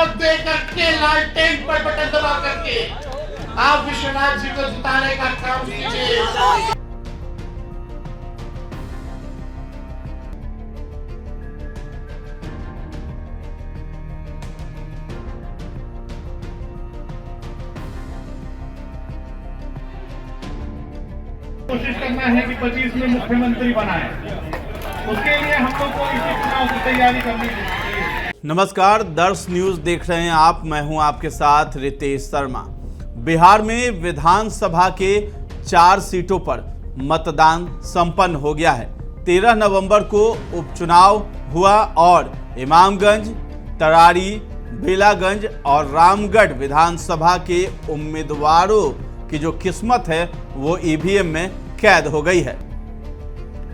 Vote दे करके लालटेन पर बटन दबा करके आप विश्वनाथ जी को जिताने का काम कीजिए। कोशिश करना है कि 25 में मुख्यमंत्री बनाए, उसके लिए हम लोग को इसी चुनाव की तैयारी करनी चाहिए। नमस्कार, दर्श न्यूज देख रहे हैं आप। मैं हूं आपके साथ रितेश शर्मा। बिहार में विधानसभा के 4 सीटों पर मतदान संपन्न हो गया है। 13 नवंबर को उपचुनाव हुआ और इमामगंज, तरारी, बेलागंज और रामगढ़ विधानसभा के उम्मीदवारों की जो किस्मत है वो ईवीएम में कैद हो गई है।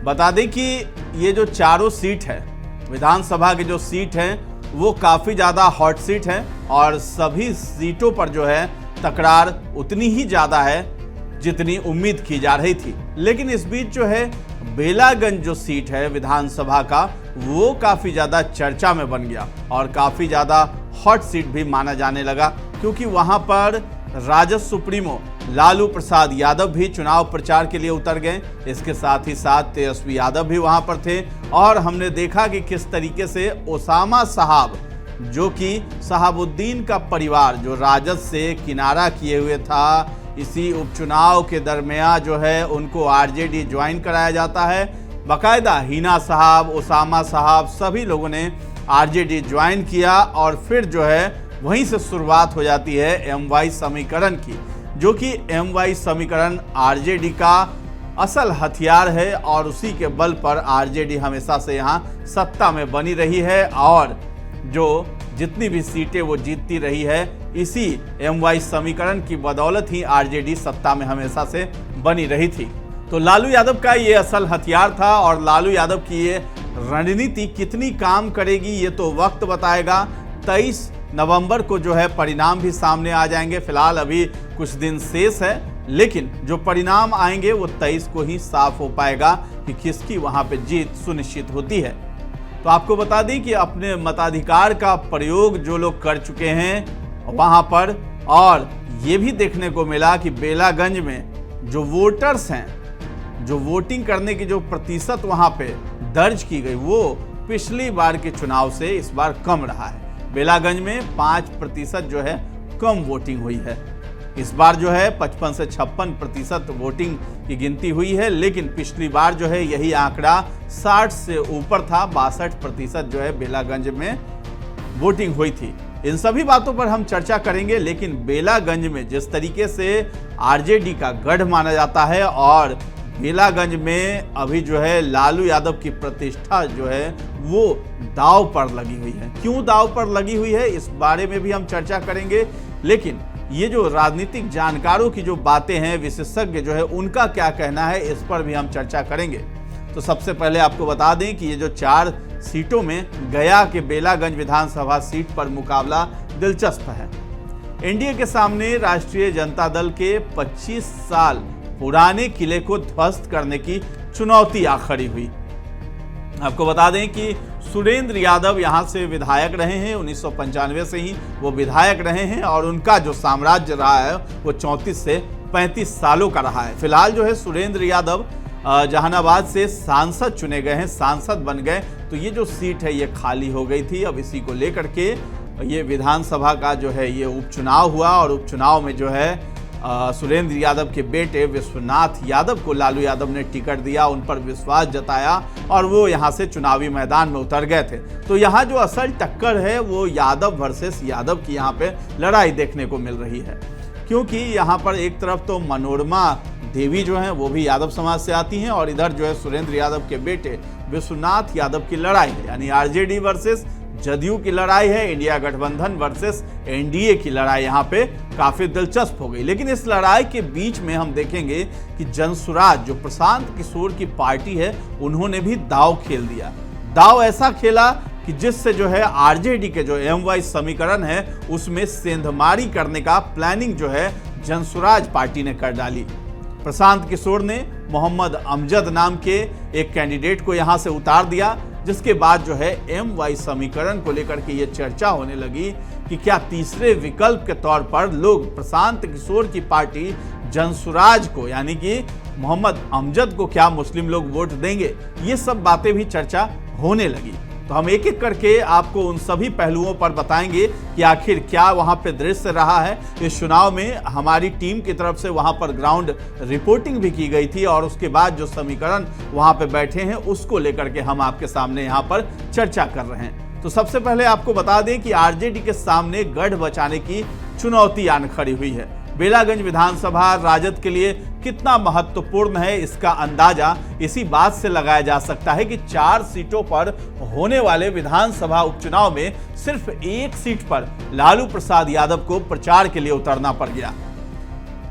बता दें कि ये जो चारों सीट है, विधानसभा की जो सीट हैं वो काफ़ी ज़्यादा हॉट सीट हैं और सभी सीटों पर जो है तकरार उतनी ही ज़्यादा है जितनी उम्मीद की जा रही थी। लेकिन इस बीच जो है बेलागंज जो सीट है विधानसभा का, वो काफ़ी ज़्यादा चर्चा में बन गया और काफ़ी ज़्यादा हॉट सीट भी माना जाने लगा, क्योंकि वहाँ पर राजद सुप्रीमो लालू प्रसाद यादव भी चुनाव प्रचार के लिए उतर गए। इसके साथ ही साथ तेजस्वी यादव भी वहां पर थे और हमने देखा कि किस तरीके से ओसामा साहब, जो कि शहाबुद्दीन का परिवार जो राजद से किनारा किए हुए था, इसी उपचुनाव के दरमियान जो है उनको आरजेडी ज्वाइन कराया जाता है। बाकायदा हिना साहब, ओसामा साहब, सभी लोगों ने आरजेडी ज्वाइन किया और फिर जो है वहीं से शुरुआत हो जाती है एमवाई समीकरण की, जो कि एमवाई समीकरण आरजेडी का असल हथियार है और उसी के बल पर आरजेडी हमेशा से यहाँ सत्ता में बनी रही है और जो जितनी भी सीटें वो जीतती रही है, इसी एमवाई समीकरण की बदौलत ही आरजेडी सत्ता में हमेशा से बनी रही थी। तो लालू यादव का ये असल हथियार था और लालू यादव की ये रणनीति कितनी काम करेगी ये तो वक्त बताएगा। 23 नवंबर को जो है परिणाम भी सामने आ जाएंगे। फिलहाल अभी कुछ दिन शेष है, लेकिन जो परिणाम आएंगे वो 23 को ही साफ हो पाएगा कि किसकी वहां पे जीत सुनिश्चित होती है। तो आपको बता दें कि अपने मताधिकार का प्रयोग जो लोग कर चुके हैं वहां पर, और ये भी देखने को मिला कि बेलागंज में जो वोटर्स हैं, जो वोटिंग करने की जो प्रतिशत वहां पे दर्ज की गई, वो पिछली बार के चुनाव से इस बार कम रहा है। बेलागंज में 5% जो है कम वोटिंग हुई है। इस बार जो है 55 से 56% वोटिंग की गिनती हुई है, लेकिन पिछली बार जो है यही आंकड़ा 60 से ऊपर था। 62% जो है बेलागंज में वोटिंग हुई थी। इन सभी बातों पर हम चर्चा करेंगे, लेकिन बेलागंज में जिस तरीके से आरजेडी का गढ़ माना जाता है और बेलागंज में अभी जो है लालू यादव की प्रतिष्ठा जो है वो दांव पर लगी हुई है। क्यों दांव पर लगी हुई है इस बारे में भी हम चर्चा करेंगे, लेकिन ये जो राजनीतिक जानकारों की जो बातें हैं, विशेषज्ञ जो है उनका क्या कहना है, इस पर भी हम चर्चा करेंगे। तो सबसे पहले आपको बता दें कि ये जो 4 सीटों में गया के बेलागंज विधानसभा सीट पर मुकाबला दिलचस्प है। एनडीए के सामने राष्ट्रीय जनता दल के 25 साल पुराने किले को ध्वस्त करने की चुनौती आ खड़ी हुई। आपको बता दें कि सुरेंद्र यादव यहाँ से विधायक रहे हैं, 1995 से ही वो विधायक रहे हैं और उनका जो साम्राज्य रहा है वो 34 से 35 सालों का रहा है। फिलहाल जो है सुरेंद्र यादव जहानाबाद से सांसद चुने गए हैं, सांसद बन गए, तो ये जो सीट है ये खाली हो गई थी। अब इसी को लेकर के ये विधानसभा का जो है ये उपचुनाव हुआ और उपचुनाव में जो है सुरेंद्र यादव के बेटे विश्वनाथ यादव को लालू यादव ने टिकट दिया, उन पर विश्वास जताया और वो यहाँ से चुनावी मैदान में उतर गए थे। तो यहाँ जो असल टक्कर है वो यादव वर्सेस यादव की यहाँ पे लड़ाई देखने को मिल रही है, क्योंकि यहाँ पर एक तरफ तो मनोरमा देवी जो हैं वो भी यादव समाज से आती हैं और इधर जो है सुरेंद्र यादव के बेटे विश्वनाथ यादव की लड़ाई है, यानी आरजेडी वर्सेस जदयू की लड़ाई है, इंडिया गठबंधन वर्सेस एनडीए की लड़ाई यहाँ पे काफी दिलचस्प हो गई। लेकिन इस लड़ाई के बीच में हम देखेंगे कि जनसुराज जो प्रशांत किशोर की पार्टी है, उन्होंने भी दांव खेल दिया। दांव ऐसा खेला कि जिससे जो है आरजेडी के जो एमवाई समीकरण है उसमें सेंधमारी करने का प्लानिंग जो है जनसुराज पार्टी ने कर डाली। प्रशांत किशोर ने मोहम्मद अमजद नाम के एक कैंडिडेट को यहां से उतार दिया, जिसके बाद जो है MY समीकरण को लेकर के ये चर्चा होने लगी कि क्या तीसरे विकल्प के तौर पर लोग प्रशांत किशोर की पार्टी जनसुराज को यानी कि मोहम्मद अमजद को क्या मुस्लिम लोग वोट देंगे, ये सब बातें भी चर्चा होने लगी। तो हम एक एक करके आपको उन सभी पहलुओं पर बताएंगे कि आखिर क्या वहां पे दृश्य रहा है। इस चुनाव में हमारी टीम की तरफ से वहां पर ग्राउंड रिपोर्टिंग भी की गई थी और उसके बाद जो समीकरण वहां पे बैठे हैं उसको लेकर के हम आपके सामने यहां पर चर्चा कर रहे हैं। तो सबसे पहले आपको बता दें कि आरजेडी के सामने गढ़ बचाने की चुनौती आन खड़ी हुई है। बेलागंज विधानसभा राजद के लिए कितना महत्वपूर्ण है इसका अंदाजा इसी बात से लगाया जा सकता है कि 4 सीटों पर होने वाले विधानसभा उपचुनाव में सिर्फ एक सीट पर लालू प्रसाद यादव को प्रचार के लिए उतरना पड़ गया।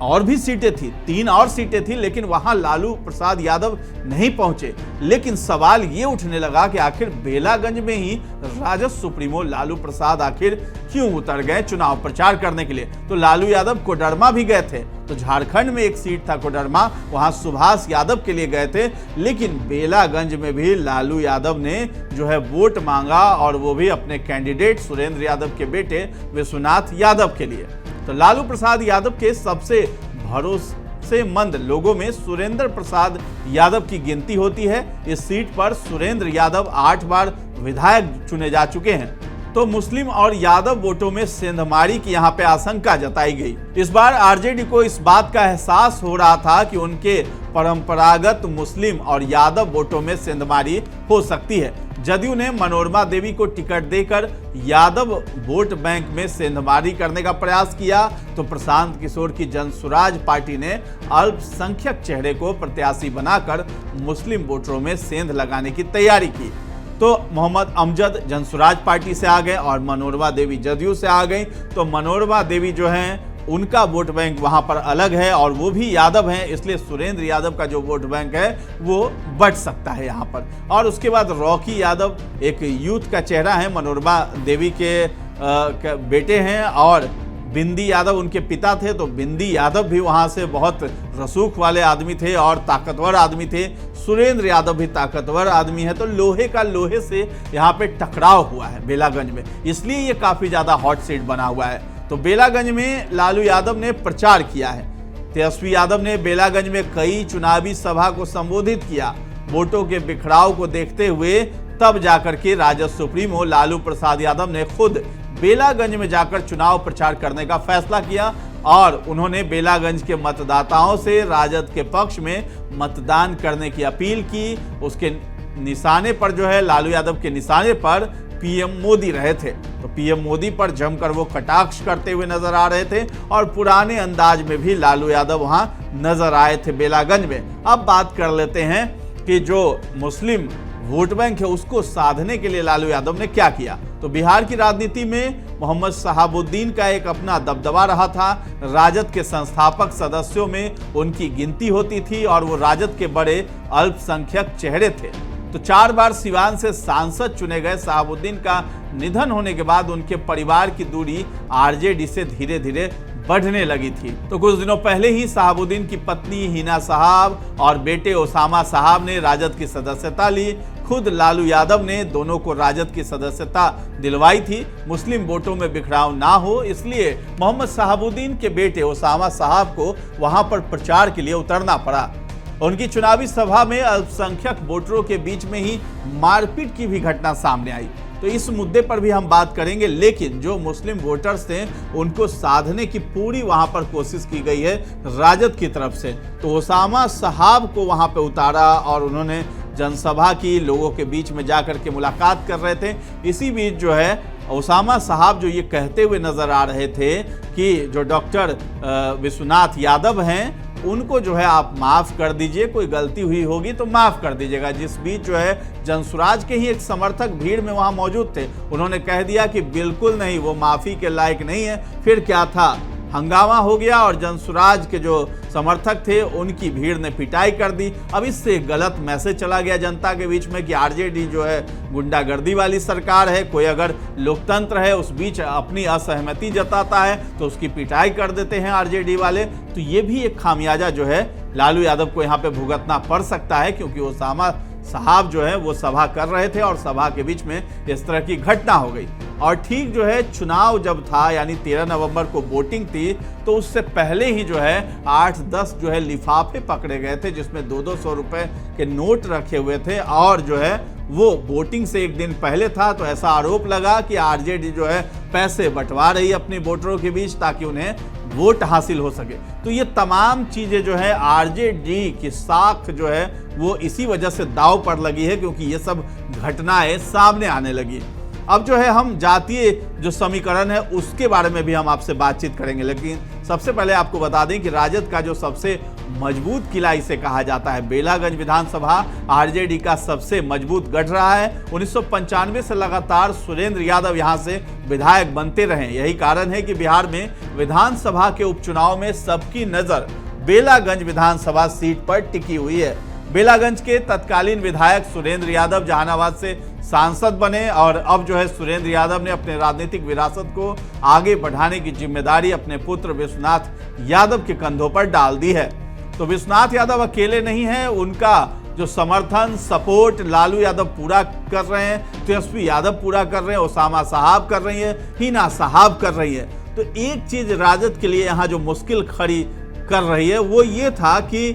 और भी सीटें थी, 3 और सीटें थी, लेकिन वहां लालू प्रसाद यादव नहीं पहुंचे। लेकिन सवाल ये उठने लगा कि आखिर बेलागंज में ही राजद सुप्रीमो लालू प्रसाद आखिर क्यों उतर गए चुनाव प्रचार करने के लिए। तो लालू यादव कोडरमा भी गए थे, तो झारखंड में एक सीट था कोडरमा, वहां सुभाष यादव के लिए गए थे, लेकिन बेलागंज में भी लालू यादव ने जो है वोट मांगा और वो भी अपने कैंडिडेट सुरेंद्र यादव के बेटे विश्वनाथ यादव के लिए। तो लालू प्रसाद यादव के सबसे भरोसेमंद लोगों में सुरेंद्र प्रसाद यादव की गिनती होती है। इस सीट पर सुरेंद्र यादव 8 बार विधायक चुने जा चुके हैं। तो मुस्लिम और यादव वोटों में सेंधमारी की यहां पे आशंका जताई गई। इस बार आरजेडी को इस बात का एहसास हो रहा था कि उनके परंपरागत मुस्लिम और यादव वोटों में सेंधमारी हो सकती है। जदयू ने मनोरमा देवी को टिकट देकर यादव वोट बैंक में सेंधमारी करने का प्रयास किया, तो प्रशांत किशोर की जनसुराज पार्टी ने अल्पसंख्यक चेहरे को प्रत्याशी बनाकर मुस्लिम वोटरों में सेंध लगाने की तैयारी की। तो मोहम्मद अमजद जनसुराज पार्टी से आ गए और मनोरमा देवी जदयू से आ गई। तो मनोरमा देवी जो हैं उनका वोट बैंक वहां पर अलग है और वो भी यादव हैं, इसलिए सुरेंद्र यादव का जो वोट बैंक है वो बढ़ सकता है यहाँ पर। और उसके बाद रॉकी यादव एक यूथ का चेहरा है, मनोरमा देवी के बेटे हैं, और बिंदी यादव उनके पिता थे। तो बिंदी यादव भी वहां से बहुत रसूख वाले आदमी थे और ताकतवर आदमी थे। सुरेंद्र यादव भी ताकतवर आदमी है। तो लोहे का लोहे से यहाँ पे टकराव हुआ है बेलागंज में, इसलिए ये काफी ज्यादा हॉट सीट बना हुआ है। तो बेलागंज में लालू यादव ने प्रचार किया है। तेजस्वी यादव ने बेलागंज में कई चुनावी सभा को संबोधित किया। वोटों के बिखराव को देखते हुए तब जाकर के राजद सुप्रीमो लालू प्रसाद यादव ने खुद बेलागंज में जाकर चुनाव प्रचार करने का फैसला किया और उन्होंने बेलागंज के मतदाताओं से राजद के पक्ष में मतदान करने की अपील की। उसके निशाने पर जो है लालू यादव के निशाने पर पीएम मोदी रहे थे। तो पीएम मोदी पर जमकर वो कटाक्ष करते हुए नजर आ रहे थे और पुराने अंदाज में भी लालू यादव वहां नजर आए थे बेलागंज में। अब बात कर लेते हैं कि जो मुस्लिम वोट बैंक है उसको साधने के लिए लालू यादव ने क्या किया। तो बिहार की राजनीति में मोहम्मद शहाबुद्दीन का एक अपना दबदबा रहा था। राजद के संस्थापक सदस्यों में उनकी गिनती होती थी और वो राजद के बड़े अल्पसंख्यक चेहरे थे। तो 4 बार सिवान से सांसद चुने गए शहाबुद्दीन का निधन होने के बाद उनके परिवार की दूरी आरजेडी से धीरे धीरे बढ़ने लगी थी। तो कुछ दिनों पहले ही शहाबुद्दीन की पत्नी हिना साहब और बेटे ओसामा साहब ने राजद की सदस्यता ली। खुद लालू यादव ने दोनों को राजद की सदस्यता दिलवाई थी। मुस्लिम वोटों में बिखराव ना हो इसलिए मोहम्मद शहाबुद्दीन के बेटे ओसामा साहब को वहां पर प्रचार के लिए उतरना पड़ा। उनकी चुनावी सभा में अल्पसंख्यक वोटरों के बीच में ही मारपीट की भी घटना सामने आई। तो इस मुद्दे पर भी हम बात करेंगे, लेकिन जो मुस्लिम वोटर्स थे उनको साधने की पूरी वहां पर कोशिश की गई है राजद की तरफ से। तो ओसामा साहब को वहां पे उतारा और उन्होंने जनसभा की, लोगों के बीच में जाकर के मुलाकात कर रहे थे। इसी बीच जो है ओसामा साहब जो ये कहते हुए नजर आ रहे थे कि जो डॉक्टर विश्वनाथ यादव हैं उनको जो है आप माफ कर दीजिए, कोई गलती हुई होगी तो माफ कर दीजिएगा। जिस बीच जो है जनसुराज के ही एक समर्थक भीड़ में वहां मौजूद थे, उन्होंने कह दिया कि बिल्कुल नहीं, वो माफी के लायक नहीं है। फिर क्या था, हंगामा हो गया और जनसुराज के जो समर्थक थे उनकी भीड़ ने पिटाई कर दी। अब इससे गलत मैसेज चला गया जनता के बीच में कि आरजेडी जो है गुंडागर्दी वाली सरकार है। कोई अगर लोकतंत्र है उस बीच अपनी असहमति जताता है तो उसकी पिटाई कर देते हैं आरजेडी वाले। तो ये भी एक खामियाजा जो है लालू यादव को यहाँ पे भुगतना पड़ सकता है, क्योंकि ओसामा साहब जो है वो सभा कर रहे थे और सभा के बीच में इस तरह की घटना हो गई। और ठीक जो है चुनाव जब था यानी 13 नवंबर को वोटिंग थी, तो उससे पहले ही जो है 8-10 जो है लिफाफे पकड़े गए थे जिसमें 200 रुपए के नोट रखे हुए थे और जो है वो वोटिंग से एक दिन पहले था। तो ऐसा आरोप लगा कि आरजेडी जो है पैसे बंटवा रही है अपने वोटरों के बीच ताकि उन्हें वोट हासिल हो सके। तो ये तमाम चीजें जो है आरजेडी की साख जो है वो इसी वजह से दांव पर लगी है, क्योंकि ये सब घटनाएं सामने आने लगी। अब जो है हम जातीय जो समीकरण है उसके बारे में भी हम आपसे बातचीत करेंगे, लेकिन सबसे पहले आपको बता दें कि राजद का जो सबसे मजबूत किला इसे कहा जाता है, बेलागंज विधानसभा आरजेडी का सबसे मजबूत गढ़ रहा है। 1995 से लगातार सुरेंद्र यादव यहां से विधायक बनते रहे। यही कारण है कि बिहार में विधानसभा के उपचुनाव में सबकी नजर बेलागंज विधानसभा सीट पर टिकी हुई है। बेलागंज के तत्कालीन विधायक सुरेंद्र यादव जहानाबाद से सांसद बने और अब जो है सुरेंद्र यादव ने अपने राजनीतिक विरासत को आगे बढ़ाने की जिम्मेदारी अपने पुत्र विश्वनाथ यादव के कंधों पर डाल दी है। तो विश्वनाथ यादव अकेले नहीं हैं, उनका जो समर्थन सपोर्ट लालू यादव पूरा कर रहे हैं, तेजस्वी यादव पूरा कर रहे हैं, ओसामा साहब कर रही है, हिना साहब कर रही है। तो एक चीज राजद के लिए यहाँ जो मुश्किल खड़ी कर रही है वो ये था कि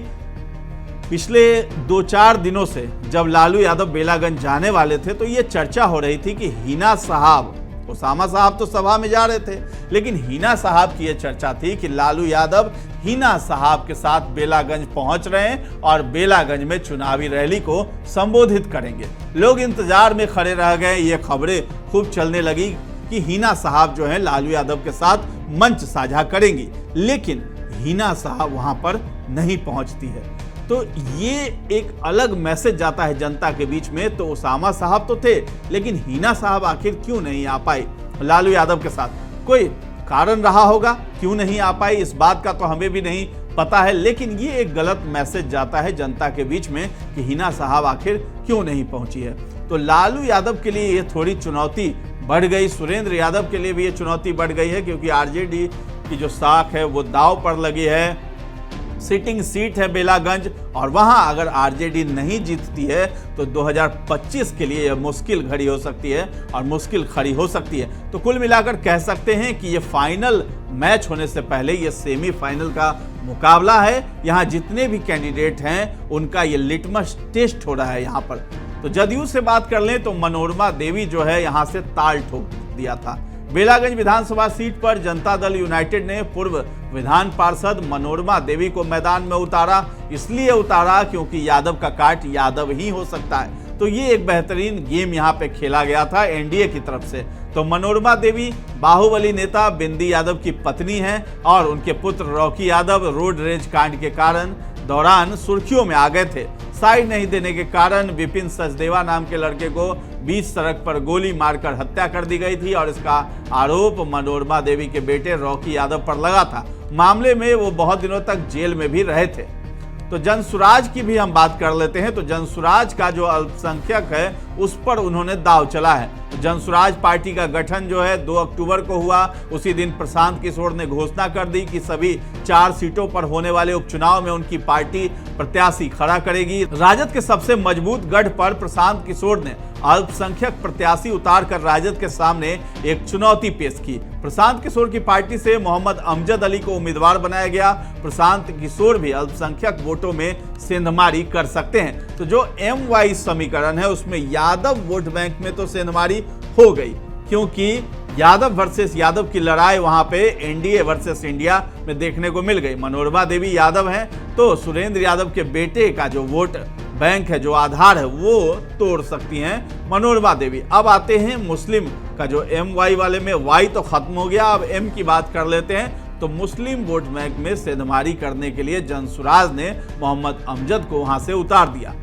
पिछले 2-4 दिनों से जब लालू यादव बेलागंज जाने वाले थे तो ये चर्चा हो रही थी कि हिना साहब, ओसामा साहब तो सभा में जा रहे थे, लेकिन हिना साहब की यह चर्चा थी कि लालू यादव हिना साहब के साथ बेलागंज पहुंच रहे हैं और बेलागंज में चुनावी रैली को संबोधित करेंगे। लोग इंतजार में खड़े रह गए, ये खबरें खूब चलने लगी कि हिना साहब जो है लालू यादव के साथ मंच साझा करेंगी, लेकिन हिना साहब वहां पर नहीं पहुंचती है। तो ये एक अलग मैसेज जाता है जनता के बीच में। तो ओसामा साहब तो थे, लेकिन हिना साहब आखिर क्यों नहीं आ पाई लालू यादव के साथ? कोई कारण रहा होगा क्यों नहीं आ पाई, इस बात का तो हमें भी नहीं पता है, लेकिन ये एक गलत मैसेज जाता है जनता के बीच में कि हिना साहब आखिर क्यों नहीं पहुंची है। तो लालू यादव के लिए ये थोड़ी चुनौती बढ़ गई, सुरेंद्र यादव के लिए भी ये चुनौती बढ़ गई है, क्योंकि आरजेडी की जो साख है वो दांव पर लगी है। सिटिंग सीट है बेलागंज और वहां अगर आरजेडी नहीं जीतती है तो 2025 के लिए यह मुश्किल घड़ी हो सकती है और मुश्किल खड़ी हो सकती है। तो कुल मिलाकर कह सकते हैं कि ये फाइनल मैच होने से पहले ये सेमीफाइनल का मुकाबला है। यहाँ जितने भी कैंडिडेट हैं उनका ये लिटमस टेस्ट हो रहा है यहाँ पर। तो जदयू से बात कर लें तो मनोरमा देवी जो है यहाँ से ताल ठोक दिया था। बेलागंज विधानसभा सीट पर जनता दल यूनाइटेड ने पूर्व विधान पार्षद मनोरमा देवी को मैदान में उतारा। इसलिए उतारा क्योंकि यादव का काट यादव ही हो सकता है। तो ये एक बेहतरीन गेम यहाँ पे खेला गया था एनडीए की तरफ से। तो मनोरमा देवी बाहुबली नेता बिंदी यादव की पत्नी हैं और उनके पुत्र रॉकी यादव रोड रेज कांड के दौरान सुर्खियों में आ गए थे। साइड नहीं देने के कारण विपिन सचदेवा नाम के लड़के को बीच सड़क पर गोली मारकर हत्या कर दी गई थी और इसका आरोप मनोरमा देवी के बेटे रॉकी यादव पर लगा था। मामले में वो बहुत दिनों तक जेल में भी रहे थे। तो जनसुराज की भी हम बात कर लेते हैं। तो जनसुराज का जो अल्पसंख्यक है उस पर उन्होंने दांव चला है। तो जनसुराज पार्टी का गठन जो है 2 अक्टूबर को हुआ। उसी दिन प्रशांत किशोर ने घोषणा कर दी कि सभी 4 सीटों पर होने वाले उपचुनाव में उनकी पार्टी प्रत्याशी खड़ा करेगी। राजद के सबसे मजबूत गढ़ पर प्रशांत किशोर ने अल्पसंख्यक प्रत्याशी उतारकर राजद के सामने एक चुनौती पेश की। प्रशांत किशोर की पार्टी से मोहम्मद अमजद अली को उम्मीदवार बनाया गया। प्रशांत किशोर भी अल्पसंख्यक वोटों में सेंधमारी कर सकते हैं। तो जो MY समीकरण है उसमें यादव वोट बैंक में तो सेंधमारी हो गई, क्योंकि यादव वर्सेस यादव की लड़ाई वहां पे एनडीए वर्सेस इंडिया में देखने को मिल गई। मनोरमा देवी यादव हैं तो सुरेंद्र यादव के बेटे का जो वोट बैंक है, जो आधार है, वो तोड़ सकती हैं मनोरमा देवी। अब आते हैं मुस्लिम का जो MY वाले में Y तो खत्म हो गया, अब M की बात कर लेते हैं। तो मुस्लिम वोट बैंक में सेंधमारी करने के लिए जनसुराज ने मोहम्मद अमजद को वहां से उतार दिया।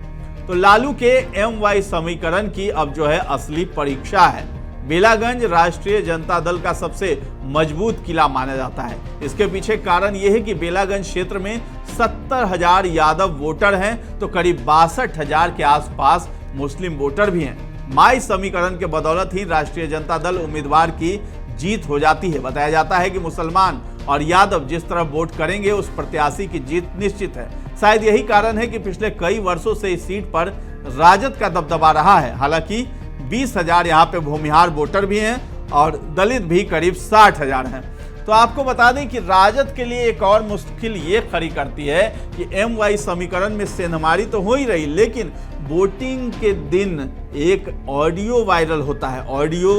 तो लालू के MY समीकरण की अब जो है असली परीक्षा है। बेलागंज राष्ट्रीय जनता दल का सबसे मजबूत किला माना जाता है। इसके पीछे कारण यह है कि बेलागंज क्षेत्र में 70,000 यादव वोटर हैं, तो करीब 62,000 के आसपास मुस्लिम वोटर भी हैं। माई समीकरण के बदौलत ही राष्ट्रीय जनता दल उम्मीदवार की जीत हो जाती है। बताया जाता है कि मुसलमान और यादव जिस तरफ वोट करेंगे उस प्रत्याशी की जीत निश्चित है। शायद यही कारण है कि पिछले कई वर्षों से इस सीट पर राजद का दबदबा रहा है। हालांकि 20,000 यहाँ पे भूमिहार वोटर भी हैं और दलित भी करीब 60,000 हैं। तो आपको बता दें कि राजद के लिए एक और मुश्किल ये खड़ी करती है कि MY समीकरण में सेंधमारी तो हो ही रही, लेकिन वोटिंग के दिन एक ऑडियो वायरल होता है। ऑडियो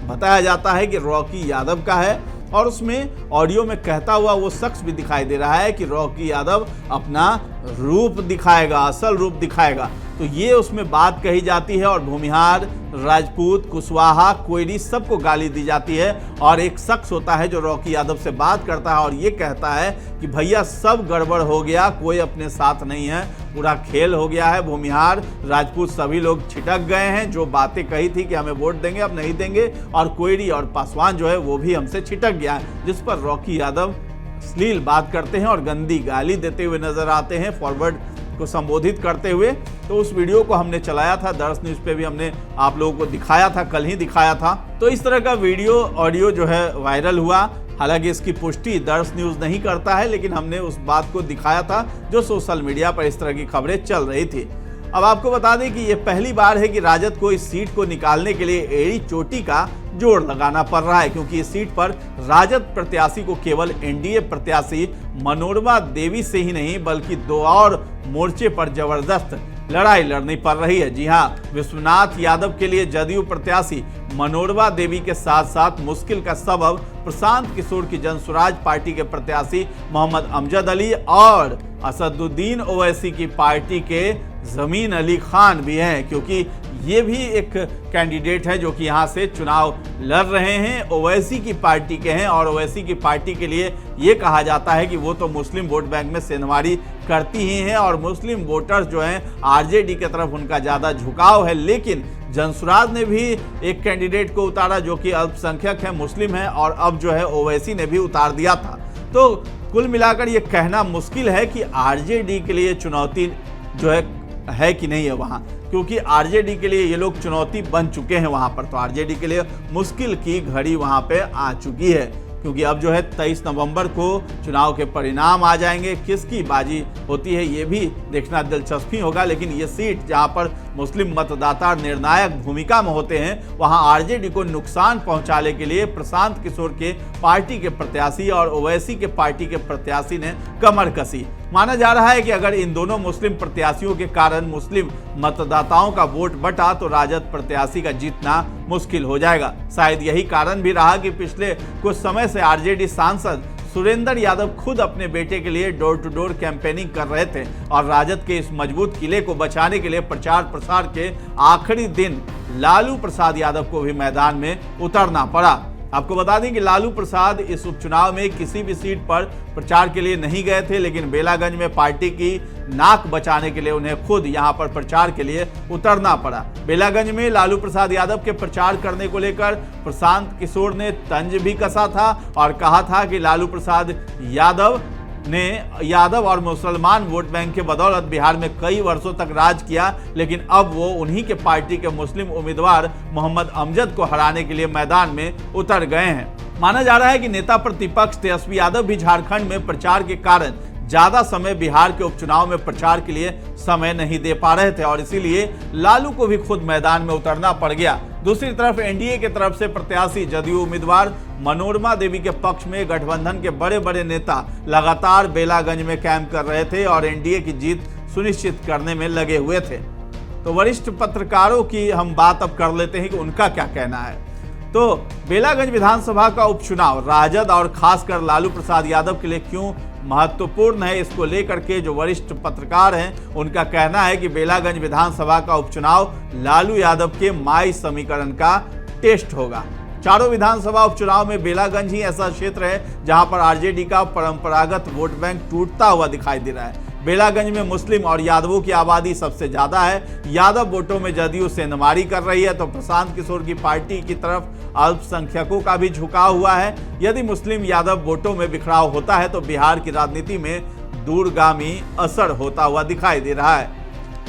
बताया जाता है कि रॉकी यादव का है और उसमें ऑडियो में कहता हुआ वो शख्स भी दिखाई दे रहा है कि रॉकी यादव अपना रूप दिखाएगा, असल रूप दिखाएगा। तो ये उसमें बात कही जाती है और भूमिहार, राजपूत, कुशवाहा, कोयरी सबको गाली दी जाती है। और एक शख्स होता है जो रॉकी यादव से बात करता है और ये कहता है कि भैया सब गड़बड़ हो गया, कोई अपने साथ नहीं है, पूरा खेल हो गया है, भूमिहार, राजपूत सभी लोग छिटक गए हैं, जो बातें कही थी कि हमें वोट देंगे अब नहीं देंगे, और कोयरी और पासवान जो है वो भी हमसे छिटक गया है। जिस पर रॉकी यादव अश्लील बात करते हैं और गंदी गाली देते हुए नजर आते हैं, फॉरवर्ड को संबोधित करते हुए। तो उस वीडियो को हमने चलाया था, दर्श न्यूज पे भी हमने आप लोगों को दिखाया था, कल ही दिखाया था। तो इस तरह का वीडियो ऑडियो जो है वायरल हुआ। हालांकि इसकी पुष्टि दर्श न्यूज नहीं करता है, लेकिन हमने उस बात को दिखाया था जो सोशल मीडिया पर इस तरह की खबरें चल रही थी। अब आपको बता दें कि ये पहली बार है कि राजद को इस सीट को निकालने के लिए एड़ी चोटी का जोड़ लगाना पड़ रहा है, क्योंकि इस सीट पर राजद प्रत्याशी को केवल NDA प्रत्याशी मनोरमा देवी से ही नहीं बल्कि 2 और मोर्चे पर जबरदस्त लड़ाई लड़नी पड़ रही है। जी हां, विश्वनाथ यादव के लिए जदयू प्रत्याशी मनोरमा देवी के साथ साथ मुश्किल का सबब प्रशांत किशोर की जनसुराज पार्टी के प्रत्याशी मोहम्मद अमजद अली और असदुद्दीन ओवैसी की पार्टी के जमीन अली खान भी हैं, क्योंकि ये भी एक कैंडिडेट है जो कि यहाँ से चुनाव लड़ रहे हैं, ओवैसी की पार्टी के हैं। और ओवैसी की पार्टी के लिए ये कहा जाता है कि वो तो मुस्लिम वोट बैंक में सेंधमारी करती ही हैं और मुस्लिम वोटर्स जो हैं RJD की तरफ उनका ज़्यादा झुकाव है। लेकिन जनसुराज ने भी एक कैंडिडेट को उतारा जो कि अल्पसंख्यक है, मुस्लिम है, और अब जो है ओवैसी ने भी उतार दिया था। तो कुल मिलाकर ये कहना मुश्किल है कि RJD के लिए चुनौती जो है कि नहीं है वहाँ, क्योंकि RJD के लिए ये लोग चुनौती बन चुके हैं वहाँ पर। तो RJD के लिए मुश्किल की घड़ी वहाँ पे आ चुकी है, क्योंकि अब जो है 23 नवंबर को चुनाव के परिणाम आ जाएंगे। किसकी बाजी होती है ये भी देखना दिलचस्पी होगा। लेकिन ये सीट जहां पर मुस्लिम मतदाता निर्णायक भूमिका में होते हैं, वहां RJD को नुकसान पहुंचाने के लिए प्रशांत किशोर के पार्टी के प्रत्याशी और ओवैसी के पार्टी के प्रत्याशी ने कमर कसी। माना जा रहा है कि अगर इन दोनों मुस्लिम प्रत्याशियों के कारण मुस्लिम मतदाताओं का वोट बटा तो राजद प्रत्याशी का जीतना मुश्किल हो जाएगा। शायद यही कारण भी रहा कि पिछले कुछ समय से RJD सांसद सुरेंद्र यादव खुद अपने बेटे के लिए डोर टू डोर कैंपेनिंग कर रहे थे और राजद के इस मजबूत किले को बचाने के लिए प्रचार प्रसार के आखिरी दिन लालू प्रसाद यादव को भी मैदान में उतरना पड़ा। आपको बता दें कि लालू प्रसाद इस उपचुनाव में किसी भी सीट पर प्रचार के लिए नहीं गए थे, लेकिन बेलागंज में पार्टी की नाक बचाने के लिए उन्हें खुद यहां पर प्रचार के लिए उतरना पड़ा। बेलागंज में लालू प्रसाद यादव के प्रचार करने को लेकर प्रशांत किशोर ने तंज भी कसा था और कहा था कि लालू प्रसाद यादव और मुसलमान वोट बैंक के बदौलत बिहार में कई वर्षों तक राज किया, लेकिन अब वो उन्हीं के पार्टी के मुस्लिम उम्मीदवार मोहम्मद अमजद को हराने के लिए मैदान में उतर गए हैं। माना जा रहा है कि नेता प्रतिपक्ष तेजस्वी यादव भी झारखंड में प्रचार के कारण ज्यादा समय बिहार के उपचुनाव में प्रचार के लिए समय नहीं दे पा रहे थे और इसीलिए लालू को भी खुद मैदान में उतरना पड़ गया। दूसरी तरफ NDA की तरफ से प्रत्याशी जदयू उम्मीदवार मनोरमा देवी के पक्ष में गठबंधन के बड़े बड़े नेता लगातार बेलागंज में कैंप कर रहे थे और NDA की जीत सुनिश्चित करने में लगे हुए थे। तो वरिष्ठ पत्रकारों की हम बात अब कर लेते हैं कि उनका क्या कहना है। तो बेलागंज विधानसभा का उपचुनाव राजद और खासकर लालू प्रसाद यादव के लिए क्यों महत्वपूर्ण है, इसको लेकर के जो वरिष्ठ पत्रकार हैं उनका कहना है कि बेलागंज विधानसभा का उपचुनाव लालू यादव के माई समीकरण का टेस्ट होगा। चारों विधानसभा उपचुनाव में बेलागंज ही ऐसा क्षेत्र है जहां पर RJD का परंपरागत वोट बैंक टूटता हुआ दिखाई दे रहा है। बेलागंज में मुस्लिम और यादवों की आबादी सबसे ज्यादा है। यादव वोटों में जदयू सेंधमारी कर रही है तो प्रशांत किशोर की पार्टी की तरफ अल्पसंख्यकों का भी झुकाव हुआ है। यदि मुस्लिम यादव वोटों में बिखराव होता है तो बिहार की राजनीति में दूरगामी असर होता हुआ दिखाई दे रहा है।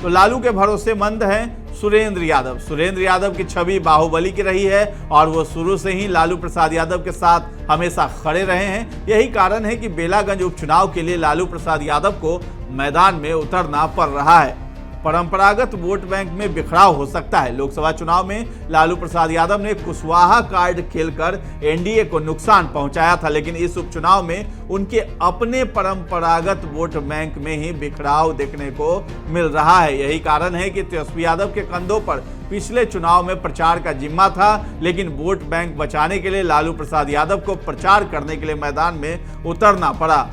तो लालू के भरोसेमंद हैं सुरेंद्र यादव। सुरेंद्र यादव की छवि बाहुबली की रही है और वो शुरू से ही लालू प्रसाद यादव के साथ हमेशा खड़े रहे हैं। यही कारण है कि बेलागंज उपचुनाव के लिए लालू प्रसाद यादव को मैदान में उतरना पड़ रहा है। परंपरागत वोट बैंक में बिखराव हो सकता है। लोकसभा चुनाव में लालू प्रसाद यादव ने कुशवाहा कार्ड खेलकर एनडीए को नुकसान पहुंचाया था, लेकिन इस उपचुनाव में उनके अपने परंपरागत वोट बैंक में ही बिखराव देखने को मिल रहा है। यही कारण है कि तेजस्वी यादव के कंधों पर पिछले चुनाव में प्रचार का जिम्मा था, लेकिन वोट बैंक बचाने के लिए लालू प्रसाद यादव को प्रचार करने के लिए मैदान में उतरना पड़ा।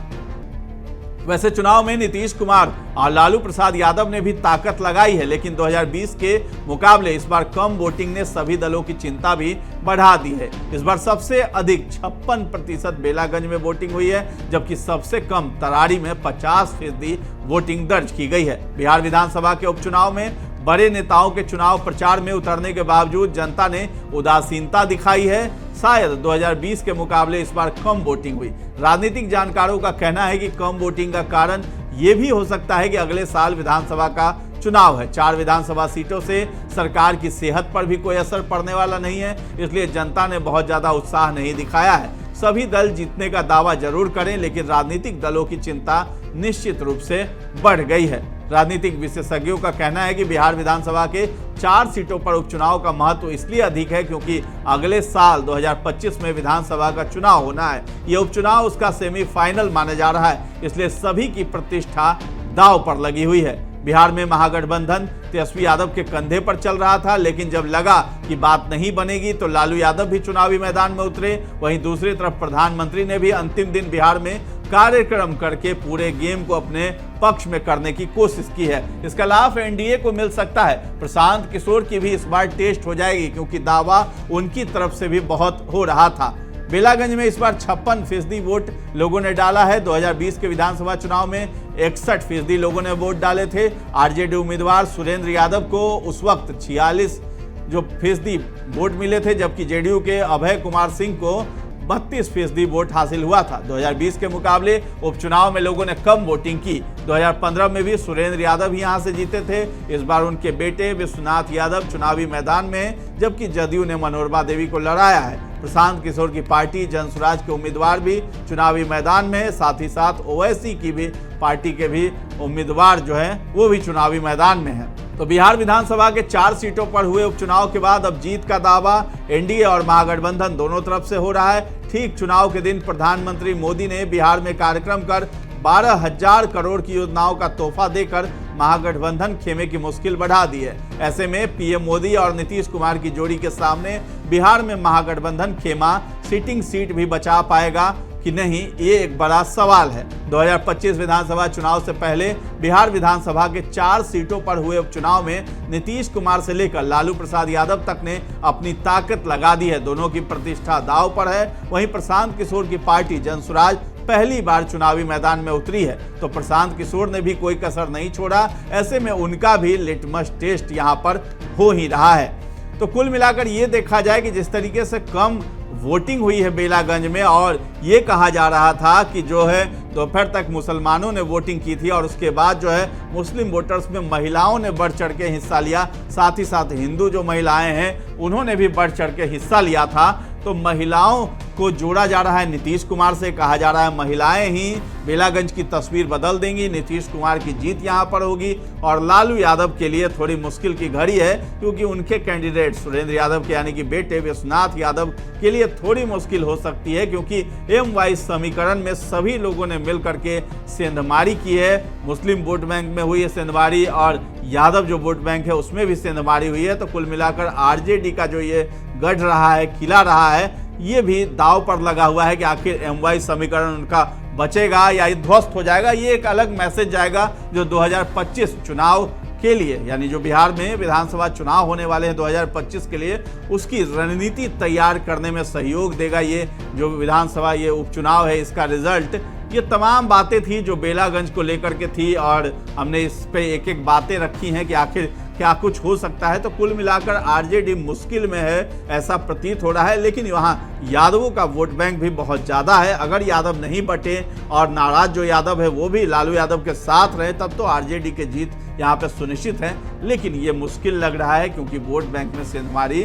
वैसे चुनाव में नीतीश कुमार और लालू प्रसाद यादव ने भी ताकत लगाई है, लेकिन 2020 के मुकाबले इस बार कम वोटिंग ने सभी दलों की चिंता भी बढ़ा दी है। इस बार सबसे अधिक 56% बेलागंज में वोटिंग हुई है, जबकि सबसे कम तरारी में 50% वोटिंग दर्ज की गई है। बिहार विधानसभा के उपचुनाव में बड़े नेताओं के चुनाव प्रचार में उतरने के बावजूद जनता ने उदासीनता दिखाई है। शायद 2020 के मुकाबले इस बार कम वोटिंग हुई। राजनीतिक जानकारों का कहना है कि कम वोटिंग का कारण ये भी हो सकता है कि अगले साल विधानसभा का चुनाव है। 4 विधानसभा सीटों से सरकार की सेहत पर भी कोई असर पड़ने वाला नहीं है, इसलिए जनता ने बहुत ज्यादा उत्साह नहीं दिखाया है। सभी दल जीतने का दावा जरूर करें, लेकिन राजनीतिक दलों की चिंता निश्चित रूप से बढ़ गई है। राजनीतिक विशेषज्ञों का कहना है कि बिहार विधानसभा के 4 सीटों पर उपचुनाव का महत्व इसलिए अधिक है क्योंकि अगले साल 2025 में विधानसभा का चुनाव होना है। यह उपचुनाव उसका सेमीफाइनल माना जा रहा है, इसलिए सभी की प्रतिष्ठा दांव पर लगी हुई है। बिहार में महागठबंधन तेजस्वी यादव के कंधे पर चल रहा था, लेकिन जब लगा कि बात नहीं बनेगी तो लालू यादव भी चुनावी मैदान में उतरे। वहीं दूसरी तरफ प्रधानमंत्री ने भी अंतिम दिन बिहार में कार्यक्रम करके पूरे गेम को अपने पक्ष में करने की कोशिश की है। इसका लाभ एनडीए को मिल सकता है। प्रशांत किशोर की भी इस बार टेस्ट हो जाएगी, क्योंकि दावा उनकी तरफ से भी बहुत हो रहा था। बेलागंज में इस बार 56% वोट लोगों ने डाला है। 2020 के विधानसभा चुनाव में 61% लोगों ने वोट डाले थे। आरजेडी उम्मीदवार सुरेंद्र यादव को उस वक्त 46% वोट मिले थे, जबकि जेडीयू के अभय कुमार सिंह को 32% वोट हासिल हुआ था। 2020 के मुकाबले उपचुनाव में लोगों ने कम वोटिंग की। 2015 में भी सुरेंद्र यादव ही यहां से जीते थे। इस बार उनके बेटे विश्वनाथ यादव चुनावी मैदान में हैं, जबकि जदयू ने मनोरमा देवी को लड़ाया है। प्रशांत किशोर की पार्टी जनसुराज के उम्मीदवार भी चुनावी मैदान में है। साथ ही साथ ओवैसी की भी पार्टी के भी उम्मीदवार जो है वो भी चुनावी मैदान में है। तो बिहार विधानसभा के 4 सीटों पर हुए उपचुनाव के बाद अब जीत का दावा एनडीए और महागठबंधन दोनों तरफ से हो रहा है। ठीक चुनाव के दिन प्रधानमंत्री मोदी ने बिहार में कार्यक्रम कर 12,000 करोड़ की योजनाओं का तोहफा देकर महागठबंधन खेमे की मुश्किल बढ़ा दी है। ऐसे में पीएम मोदी और नीतीश कुमार की जोड़ी के सामने बिहार में महागठबंधन खेमा सिटिंग सीट भी बचा पाएगा कि नहीं, ये एक बड़ा सवाल है। 2025 विधानसभा चुनाव से पहले बिहार विधानसभा के 4 सीटों पर हुए उपचुनाव में नीतीश कुमार से लेकर लालू प्रसाद यादव तक ने अपनी ताकत लगा दी है। दोनों की प्रतिष्ठा दांव पर है। वहीं प्रशांत किशोर की पार्टी जनसुराज पहली बार चुनावी मैदान में उतरी है, तो प्रशांत किशोर ने भी कोई कसर नहीं छोड़ा। ऐसे में उनका भी लिटमस टेस्ट यहाँ पर हो ही रहा है। तो कुल मिलाकर ये देखा जाए कि जिस तरीके से कम वोटिंग हुई है बेलागंज में, और ये कहा जा रहा था कि जो है दोपहर तक मुसलमानों ने वोटिंग की थी और उसके बाद जो है मुस्लिम वोटर्स में महिलाओं ने बढ़ चढ़ के हिस्सा लिया। साथ ही साथ हिंदू जो महिलाएं हैं उन्होंने भी बढ़ चढ़ के हिस्सा लिया था। तो महिलाओं को जोड़ा जा रहा है नीतीश कुमार से। कहा जा रहा है महिलाएं ही बेलागंज की तस्वीर बदल देंगी, नीतीश कुमार की जीत यहां पर होगी। और लालू यादव के लिए थोड़ी मुश्किल की घड़ी है, क्योंकि उनके कैंडिडेट सुरेंद्र यादव के यानी कि बेटे विश्वनाथ यादव के लिए थोड़ी मुश्किल हो सकती है, क्योंकि एम समीकरण में सभी लोगों ने मिल करके सेंधमारी की है। मुस्लिम वोट बैंक में हुई है सेंधमारी, और यादव जो वोट बैंक है उसमें भी सेंधमारी हुई है। तो कुल मिलाकर आरजेडी का जो ये गढ़ रहा है, किला रहा है, ये भी दाव पर लगा हुआ है कि आखिर एम समीकरण उनका बचेगा या ये ध्वस्त हो जाएगा। ये एक अलग मैसेज जाएगा जो 2025 चुनाव के लिए, यानी जो बिहार में विधानसभा चुनाव होने वाले हैं 2025 के लिए, उसकी रणनीति तैयार करने में सहयोग देगा। ये जो विधानसभा ये उपचुनाव है, इसका रिजल्ट, ये तमाम बातें थी जो बेलागंज को लेकर के थी, और हमने इस पे एक एक बातें रखी हैं कि आखिर क्या कुछ हो सकता है। तो कुल मिलाकर आरजेडी मुश्किल में है, ऐसा प्रतीत हो रहा है। लेकिन वहाँ यादवों का वोट बैंक भी बहुत ज़्यादा है। अगर यादव नहीं बटे और नाराज जो यादव है वो भी लालू यादव के साथ रहे, तब तो आरजेडी की जीत यहाँ पे सुनिश्चित है। लेकिन ये मुश्किल लग रहा है, क्योंकि वोट बैंक में सेंधमारी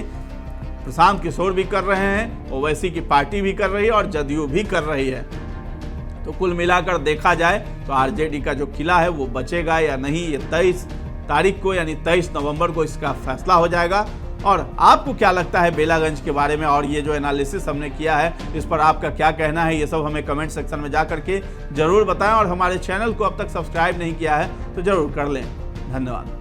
प्रशांत किशोर भी कर रहे हैं, ओवैसी की पार्टी भी कर रही है और जदयू भी कर रही है। तो कुल मिलाकर देखा जाए तो आरजेडी का जो किला है वो बचेगा या नहीं, ये 23 तारीख को यानी 23 नवंबर को इसका फैसला हो जाएगा। और आपको क्या लगता है बेलागंज के बारे में, और ये जो एनालिसिस हमने किया है इस पर आपका क्या कहना है, ये सब हमें कमेंट सेक्शन में जा करके जरूर बताएं। और हमारे चैनल को अब तक सब्सक्राइब नहीं किया है तो जरूर कर लें। धन्यवाद।